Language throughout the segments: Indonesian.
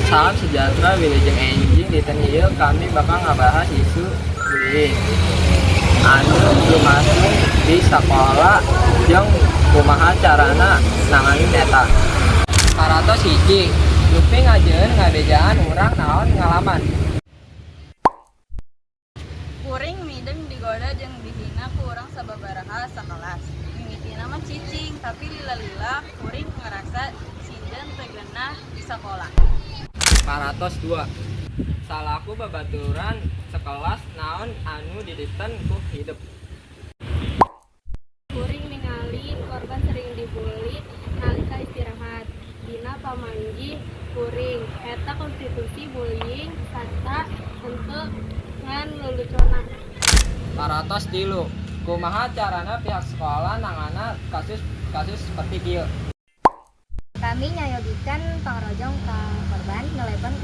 Salam sejahtera wilujeng enjing di ieu kami bakal ngabahas isu bullying anu lumangsung di sakola jeung kumaha carana nanganin eta. Paratos hiji, Lupi ngajeun ngadejaan urang naon ngalaman. Kuring mideng digoda jeung dihina ku urang sababaraha sakelas. Mimitina mah cicing, tapi lila-lila kuring ngerasa sideun teu geunah di sakola. Paratos 2, salaku babaturan sekelas naon anu diditen ku hidup. Kuring ningali korban sering dibully nalika istirahat. Dina pamanggih kuring eta konstitusi bullying sarta henteu ngan lelucona. Paratos 3, kumaha carana pihak sekolah nangana kasus seperti kieu. Kami nyayogikan pangrojong ka korban, nelpon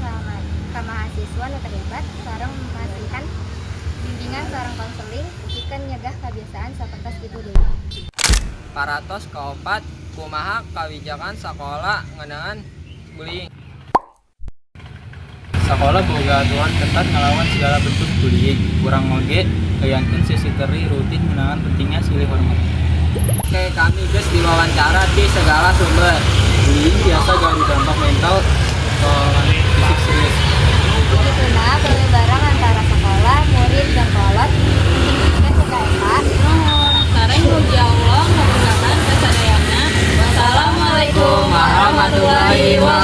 ka mahasiswa nu terlibat, sareng memastikan bimbingan sareng konseling, pikeun nyegah kebiasaan sapertos kitu deui. Paratos 4, kumaha kawijakan sakola ngeunaan bullying. Sakola boga aturan ketat ngalawan segala bentuk bullying. Kurang oge kayankeun sesi teri rutin ngeunaan pentingnya silih hormat. Oke, kami geus diwawancara di segala sumber. Bullying biasa gari dampak mental atau fisik serius. Dituna pelebaran antara sekolah, murid, dan kolot, pentingnya suka eta. Nuhun, sareng mugi Allah mudah-mudahan kasadayana. Wassalamualaikum warahmatullahi wabarakatuh.